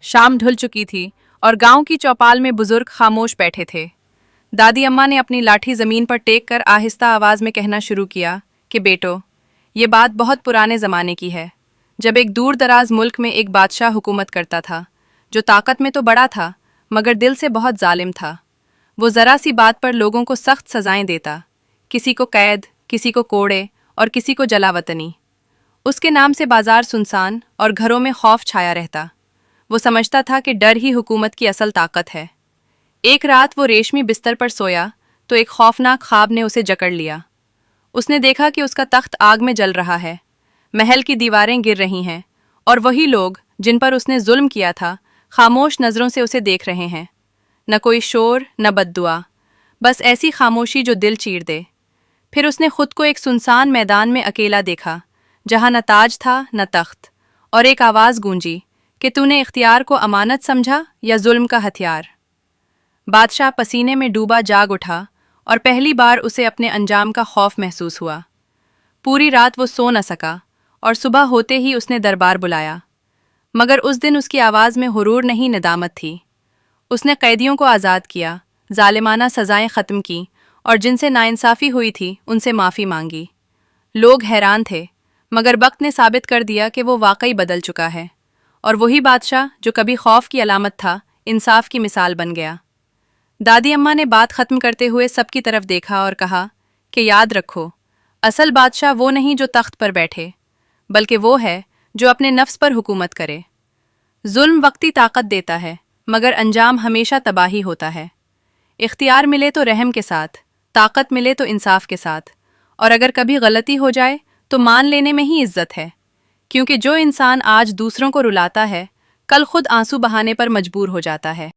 शाम ढल चुकी थी और गांव की चौपाल में बुजुर्ग खामोश बैठे थे। दादी अम्मा ने अपनी लाठी जमीन पर टेक कर आहिस्ता आवाज में कहना शुरू किया कि बेटो, ये बात बहुत पुराने जमाने की है, जब एक दूर दराज मुल्क में एक बादशाह हुकूमत करता था, जो ताकत में तो बड़ा था मगर दिल से बहुत जालिम था। वो जरा सी बात पर लोगों को सख्त सजाएं देता, किसी को कैद, किसी को कोड़े और किसी को जलावतनी। उसके नाम से बाजार सुनसान और घरों में खौफ छाया रहता। वो समझता था कि डर ही हुकूमत की असल ताकत है। एक रात वो रेशमी बिस्तर पर सोया तो एक खौफनाक ख्वाब ने उसे जकड़ लिया। उसने देखा कि उसका तख्त आग में जल रहा है, महल की दीवारें गिर रही हैं और वही लोग जिन पर उसने जुल्म किया था खामोश नज़रों से उसे देख रहे हैं। न कोई शोर, न बद्दुआ, बस ऐसी खामोशी जो दिल चीर दे। फिर उसने खुद को एक सुनसान मैदान में अकेला देखा, जहाँ न ताज था न तख्त, और एक आवाज़ गूंजी कि तूने इख्तियार को अमानत समझा या जुल्म का हथियार। बादशाह पसीने में डूबा जाग उठा और पहली बार उसे अपने अंजाम का खौफ महसूस हुआ। पूरी रात वो सो न सका और सुबह होते ही उसने दरबार बुलाया, मगर उस दिन उसकी आवाज़ में हुरूर नहीं, नदामत थी। उसने कैदियों को आज़ाद किया, जालिमाना सज़ाएं ख़त्म की और जिनसे नाइंसाफ़ी हुई थी उनसे माफ़ी मांगी। लोग हैरान थे, मगर वक्त ने साबित कर दिया कि वो वाकई बदल चुका है, और वही बादशाह जो कभी खौफ की अलामत था, इंसाफ की मिसाल बन गया। दादी अम्मा ने बात ख़त्म करते हुए सबकी तरफ देखा और कहा कि याद रखो, असल बादशाह वो नहीं जो तख्त पर बैठे, बल्कि वो है जो अपने नफ्स पर हुकूमत करे। जुल्म वक्ती ताकत देता है, मगर अंजाम हमेशा तबाही होता है। इख्तियार मिले तो रहम के साथ, ताकत मिले तो इंसाफ के साथ, और अगर कभी गलती हो जाए तो मान लेने में ही इज्जत है, क्योंकि जो इंसान आज दूसरों को रुलाता है, कल खुद आंसू बहाने पर मजबूर हो जाता है।